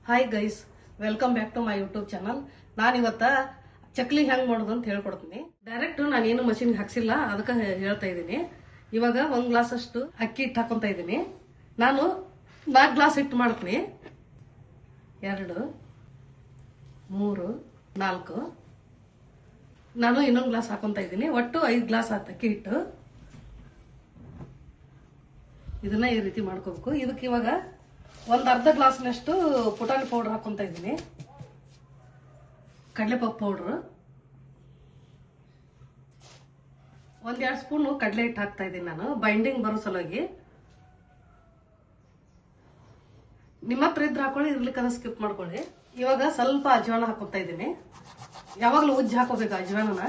Hi guys, welcome back to my YouTube channel. ನಾನು ಇವತ್ತ ಚಕ್ಲಿ ಹೆಂಗ್ ಮಾಡೋದು ಅಂತ ಹೇಳ್ಕೊಡ್ತೀನಿ. ಡೈರೆಕ್ಟ್ ನಾನೇನು ಮಷಿನ್ ಹಾಕ್ಸಿಲ್ಲ, ಅದಕ್ಕೆ ಹೇಳ್ತಾ ಇದ್ದೀನಿ. ಇವಾಗ 1 ಗ್ಲಾಸ್ ಅಷ್ಟು ಅಕ್ಕಿ ಹಿಟ್ಟು ಹಾಕೊಂತ ಇದ್ದೀನಿ. ನಾನು 4 ಗ್ಲಾಸ್ ಹಿಟ್ಟು ಮಾಡ್ತೀನಿ. 2 3 4 ನಾನು ಇನ್ನೊಂದು ಗ್ಲಾಸ್ ಹಾಕೊಂತ ಇದ್ದೀನಿ. ಒಟ್ಟು 5 ಗ್ಲಾಸ್ ಆಯ್ತು ಅಕ್ಕಿ ಹಿಟ್ಟು. ಇದನ್ನ ಈ ರೀತಿ ಮಾಡ್ಕೋಬೇಕು. ಇದಕ್ಕೆ ಇವಾಗ ಒಂದು ಅರ್ಧ ಗ್ಲಾಸ್ನಷ್ಟು ಪುಟಾಣಿ ಪೌಡರ್ ಹಾಕೊಂತ ಇದ್ದೀನಿ. ಕಡಲೆಪಪ್ಪು ಪೌಡ್ರು, 1-2 ಸ್ಪೂನು ಕಡಲೆ ಹಿಟ್ಟು ಹಾಕ್ತಾ ಇದ್ದೀನಿ ನಾನು, ಬೈಂಡಿಂಗ್ ಬರೋ ಸಲುವಾಗಿ. ನಿಮ್ಮ ಹತ್ರ ಇದ್ರೆ ಹಾಕೊಳ್ಳಿ, ಇರ್ಲಿಕ್ಕಂದ್ರೆ ಸ್ಕಿಪ್ ಮಾಡ್ಕೊಳ್ಳಿ. ಇವಾಗ ಸ್ವಲ್ಪ ಅಜ್ವಾನ ಹಾಕೋತಾ ಇದ್ದೀನಿ. ಯಾವಾಗಲೂ ಉಜ್ಜಿ ಹಾಕೋಬೇಕು ಅಜ್ವಾನನ.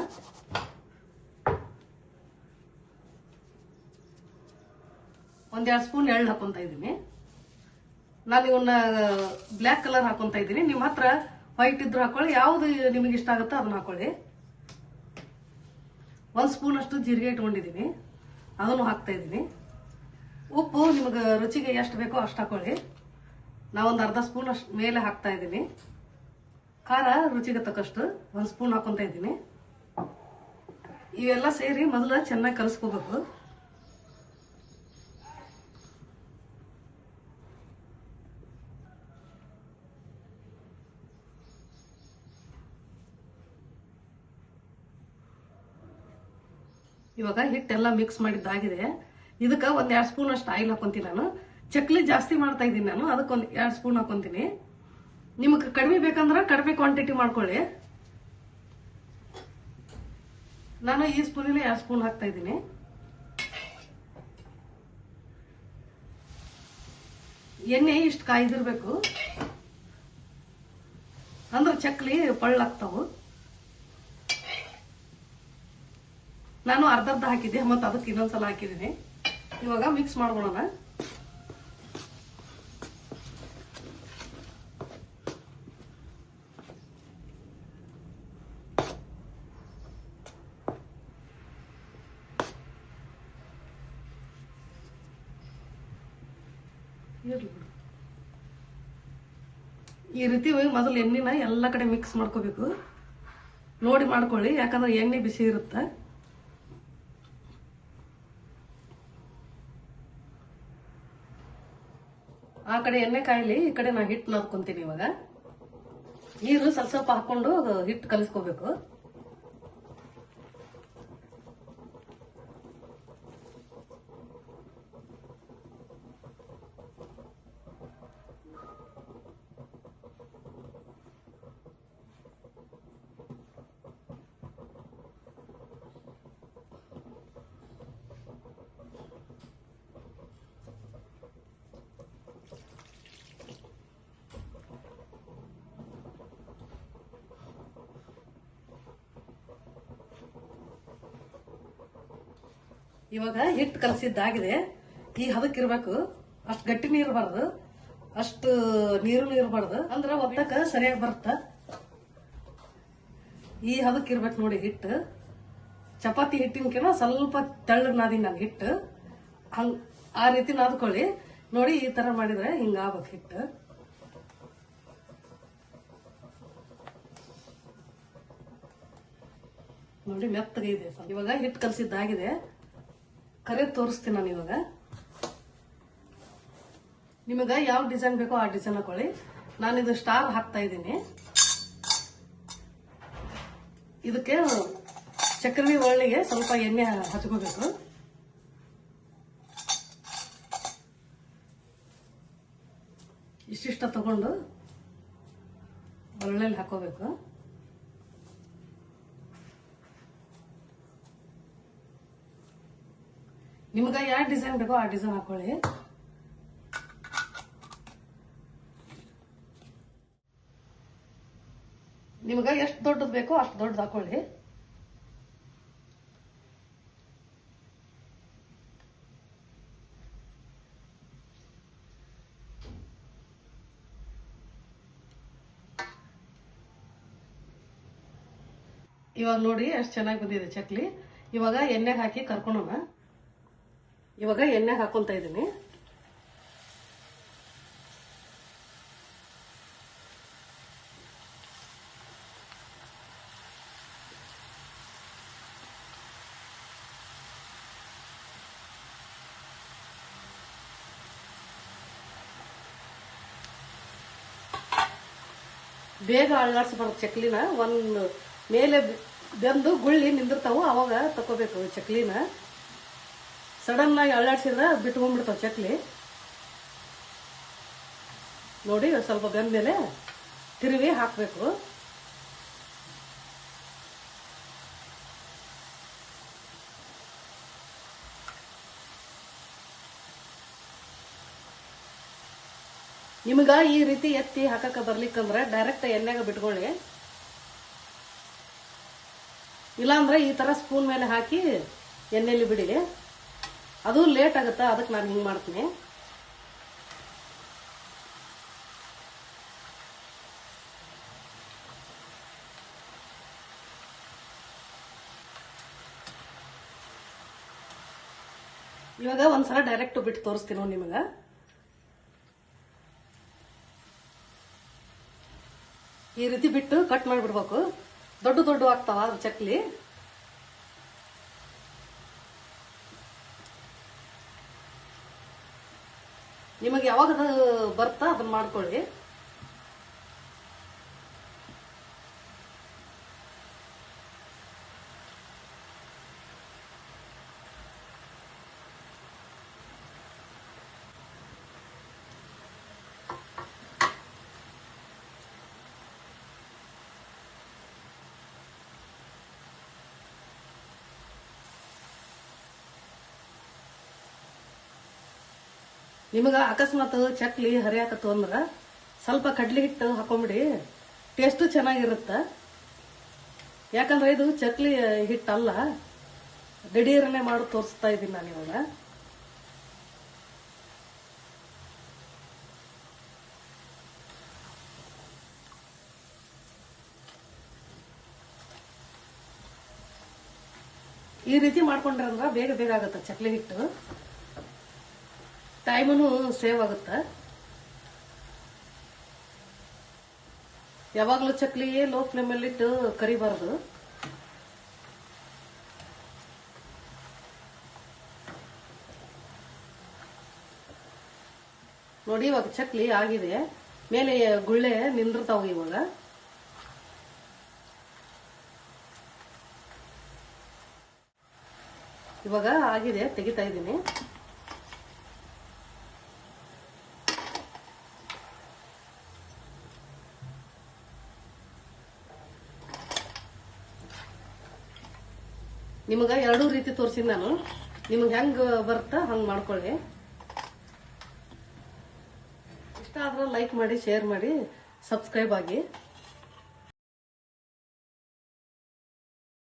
ಒಂದೆರಡು ಸ್ಪೂನ್ ಎಳ್ಳು ಹಾಕೊಂತ ಇದ್ದೀನಿ. ನಾನು ಇವನ್ನ ಬ್ಲ್ಯಾಕ್ ಕಲರ್ ಹಾಕೊಂತ ಇದ್ದೀನಿ. ನಿಮ್ಮ ಹತ್ರ ವೈಟ್ ಇದ್ರು ಹಾಕೊಳ್ಳಿ, ಯಾವ್ದು ನಿಮಗೆ ಇಷ್ಟ ಆಗುತ್ತೋ ಅದನ್ನ ಹಾಕೊಳ್ಳಿ. 1 ಸ್ಪೂನ್ ಅಷ್ಟು ಜೀರಿಗೆ ಇಟ್ಕೊಂಡಿದ್ದೀನಿ, ಅದನ್ನು ಹಾಕ್ತಾ ಇದ್ದೀನಿ. ಉಪ್ಪು ನಿಮಗೆ ರುಚಿಗೆ ಎಷ್ಟು ಬೇಕೋ ಅಷ್ಟು ಹಾಕೊಳ್ಳಿ. ನಾವೊಂದು ಅರ್ಧ ಸ್ಪೂನ್ ಅಷ್ಟು ಮೇಲೆ ಹಾಕ್ತಾ ಇದ್ದೀನಿ. ಖಾರ ರುಚಿಗೆ ತಕ್ಕಷ್ಟು 1 ಸ್ಪೂನ್ ಹಾಕೊಂತ ಇದ್ದೀನಿ. ಇವೆಲ್ಲ ಸೇರಿ ಮೊದಲು ಚೆನ್ನಾಗಿ ಕಲಿಸ್ಕೋಬೇಕು. ಇವಾಗ ಹಿಟ್ಟೆಲ್ಲ ಮಿಕ್ಸ್ ಮಾಡಿದ್ದಾಗಿದೆ. ಇದಕ್ಕೆ 1-2 ಸ್ಪೂನ್ ಅಷ್ಟು ಆಯಿಲ್ ಹಾಕೊಂತೀನಿ ನಾನು. ಚಕ್ಲಿ ಜಾಸ್ತಿ ಮಾಡ್ತಾ ಇದ್ದೀನಿ ನಾನು, ಅದಕ್ಕೆ 1-2 ಸ್ಪೂನ್ ಹಾಕೊಂತೀನಿ. ನಿಮಗೆ ಕಡಿಮೆ ಬೇಕಂದ್ರೆ ಕಡಿಮೆ ಕ್ವಾಂಟಿಟಿ ಮಾಡ್ಕೊಳ್ಳಿ. ನಾನು ಈ ಸ್ಪೂನಿನ 2 ಸ್ಪೂನ್ ಹಾಕ್ತಾ ಇದ್ದೀನಿ. ಎಣ್ಣೆ ಇಷ್ಟು ಕಾಯ್ದಿರ್ಬೇಕು, ಅಂದ್ರೆ ಚಕ್ಲಿ ಪಳ್ಳಾಗ್ತಾವು. ನಾನು ಅರ್ಧ ಹಾಕಿದ್ದೆ, ಮತ್ತೆ ಅದಕ್ಕೆ ಇನ್ನೊಂದ್ಸಲ ಹಾಕಿದ್ದೀನಿ. ಇವಾಗ ಮಿಕ್ಸ್ ಮಾಡ್ಕೊಳ್ಳೋಣ. ಈ ರೀತಿ ಮೊದಲು ಎಣ್ಣೆನ ಎಲ್ಲ ಕಡೆ ಮಿಕ್ಸ್ ಮಾಡ್ಕೋಬೇಕು. ನೋಡಿ ಮಾಡ್ಕೊಳ್ಳಿ, ಯಾಕಂದ್ರೆ ಎಣ್ಣೆ ಬಿಸಿ ಇರುತ್ತೆ. ಆ ಕಡೆ ಎಣ್ಣೆ ಕಾಯಿಲಿ, ಈ ಕಡೆ ನಾ ಹಿಟ್ಟು ನಾದ್ಕೊಂತೀನಿ. ಇವಾಗ ನೀರು ಸ್ವಲ್ಪ ಸ್ವಲ್ಪ ಹಾಕೊಂಡು ಹಿಟ್ಟು ಕಲಿಸ್ಕೋಬೇಕು. ಇವಾಗ ಹಿಟ್ಟು ಕಲಸಿದ್ದಾಗಿದೆ. ಈ ಹದಕ್ಕಿರ್ಬೇಕು, ಅಷ್ಟು ಗಟ್ಟಿ ನೀರು ಇರಬಾರ್ದು, ಅಷ್ಟು ನೀರು ಇರಬಾರ್ದು, ಅಂದ್ರೆ ಒತ್ತಕ್ಕೆ ಸರಿಯಾಗಿ ಬರುತ್ತ. ಈ ಹದಕ್ಕಿರ್ಬೇಕು ನೋಡಿ ಹಿಟ್ಟು. ಚಪಾತಿ ಹಿಟ್ಟಿನಕಿನ ಸ್ವಲ್ಪ ತೆಳ್ಳಗೆ ನಾದಿ ನಾನು ಹಿಟ್ಟು. ಆ ರೀತಿ ನಾದ್ಕೊಳ್ಳಿ. ನೋಡಿ, ಈ ತರ ಮಾಡಿದ್ರೆ ಹಿಂಗಾಗ್ಬೇಕು ಹಿಟ್ಟು. ನೋಡಿ ಮೆತ್ತಗೆ ಇದೆ. ಇವಾಗ ಹಿಟ್ಟು ಕಲಸಿದ್ದಾಗಿದೆ. ಕರೆ ತೋರಿಸ್ತೀನಿ ನಾನು. ಇವಾಗ ನಿಮಗೆ ಯಾವ ಡಿಸೈನ್ ಬೇಕೋ ಆ ಡಿಸೈನ್ ಹಾಕೊಳ್ಳಿ. ನಾನಿದು ಸ್ಟಾರ್ ಹಾಕ್ತಾ ಇದ್ದೀನಿ. ಇದಕ್ಕೆ ಚಕ್ರವಿ ಒಳ್ಳೆಗೆ ಸ್ವಲ್ಪ ಎಣ್ಣೆ ಹಚ್ಕೋಬೇಕು. ಇಷ್ಟಿಷ್ಟ ತಗೊಂಡು ಒಳ್ಳೆಲ್ಲಿ ಹಾಕೋಬೇಕು. ನಿಮ್ಗೆ ಯಾವ ಡಿಸೈನ್ ಬೇಕೋ ಆ ಡಿಸೈನ್ ಹಾಕೊಳ್ಳಿ. ನಿಮ್ಗೆ ಎಷ್ಟು ದೊಡ್ಡದು ಬೇಕೋ ಅಷ್ಟು ದೊಡ್ಡದು ಹಾಕೊಳ್ಳಿ. ಇವಾಗ ನೋಡಿ ಎಷ್ಟು ಚೆನ್ನಾಗಿ ಬಂದಿದೆ ಚಕ್ಲಿ. ಇವಾಗ ಎಣ್ಣೆಗೆ ಹಾಕಿ ಕರ್ಕೊಳ್ಳೋಣ. ಇವಾಗ ಎಣ್ಣೆ ಹಾಕೊಂತ ಇದ್ದೀನಿ. ಬೇಗ ಅಳ್ಳಾಡ್ಸ್ಬಾರ್ದು ಚಕ್ಲಿನ. ಒಂದು ಮೇಲೆ ಬೆಂದು ಗುಳ್ಳಿ ನಿಂದಿರ್ತಾವು, ಅವಾಗ ತಕೋಬೇಕು ಚಕ್ಲಿನ. ಸಡನ್ ಆಗಿ ಅಳ್ಳಾಡ್ಸಿದ್ರೆ ಬಿಟ್ಕೊಂಡ್ಬಿಡ್ತಾವ ಚಕ್ಲಿ. ನೋಡಿ ಸ್ವಲ್ಪ ಬೆಂದ ಮೇಲೆ ತಿರುವಿ ಹಾಕಬೇಕು. ನಿಮ್ಗ ಈ ರೀತಿ ಎತ್ತಿ ಹಾಕಕ ಬರ್ಲಿಕ್ಕಂದ್ರೆ ಡೈರೆಕ್ಟ್ ಎಣ್ಣೆಗ ಬಿಟ್ಕೊಳ್ಳಿ. ಇಲ್ಲಾಂದ್ರೆ ಈ ತರ ಸ್ಪೂನ್ ಮೇಲೆ ಹಾಕಿ ಎಣ್ಣೆಲಿ ಬಿಡಿ. ಅದು ಲೇಟ್ ಆಗುತ್ತಾ, ಅದಕ್ಕೆ ನಾನು ಹಿಂಗೆ ಮಾಡ್ತೀನಿ. ಇವಾಗ ಒಂದ್ಸಲ ಡೈರೆಕ್ಟ್ ಬಿಟ್ಟು ತೋರಿಸ್ತೀನಿ ನಿಮಗ. ಈ ರೀತಿ ಬಿಟ್ಟು ಕಟ್ ಮಾಡಿಬಿಡ್ಬೇಕು. ದೊಡ್ಡ ದೊಡ್ಡ ಆಗ್ತಾವ ಅದು ಚಕ್ಲಿ. ನಿಮಗೆ ಯಾವಾಗ ಬರ್ತಾ ಅದನ್ನ ಮಾಡ್ಕೊಳ್ಳಿ. ನಿಮಗ ಅಕಸ್ಮಾತ್ ಚಕ್ಲಿ ಹರಿಯಾಕತ್ತು ಅಂದ್ರ ಸ್ವಲ್ಪ ಕಡ್ಲಿ ಹಿಟ್ಟು ಹಾಕೊಂಬಿಡಿ, ಟೇಸ್ಟು ಚೆನ್ನಾಗಿರುತ್ತೆ. ಯಾಕಂದ್ರೆ ಇದು ಚಕ್ಲಿ ಹಿಟ್ಟಲ್ಲ, ದಿಢೀರನೆ ಮಾಡಿ ತೋರಿಸ್ತಾ ಇದ್ದೀನಿ ನಾನು ಇವಾಗ. ಈ ರೀತಿ ಮಾಡ್ಕೊಂಡ್ರೆ ಅಂದ್ರ ಬೇಗ ಬೇಗ ಆಗುತ್ತೆ ಚಕ್ಲಿ ಹಿಟ್ಟು, ಟೈಮನು ಸೇವ್ ಆಗುತ್ತೆ. ಯಾವಾಗಲೂ ಚಕ್ಲಿ ಲೋ ಫ್ಲೇಮಲ್ಲಿ ಇಟ್ಟು ಕರಿಬಾರ್ದು. ನೋಡಿ ಇವಾಗ ಚಕ್ಲಿ ಆಗಿದೆ, ಮೇಲೆ ಗುಳ್ಳೆ ನಿಂದಿರ್ತಾವ. ಇವಾಗ ಆಗಿದೆ, ತೆಗಿತಾ ಇದ್ದೀನಿ. ನಿಮಗ ಎರಡೂ ರೀತಿ ತೋರಿಸಿದ್ ನಾನು. ನಿಮಗೆ ಹೆಂಗ್ ಬರುತ್ತಾ ಹಂಗ್ ಮಾಡ್ಕೊಳ್ಳಿ. ಇಷ್ಟ ಆದ್ರೆ ಲೈಕ್ ಮಾಡಿ, ಶೇರ್ ಮಾಡಿ, ಸಬ್ಸ್ಕ್ರೈಬ್ ಆಗಿ.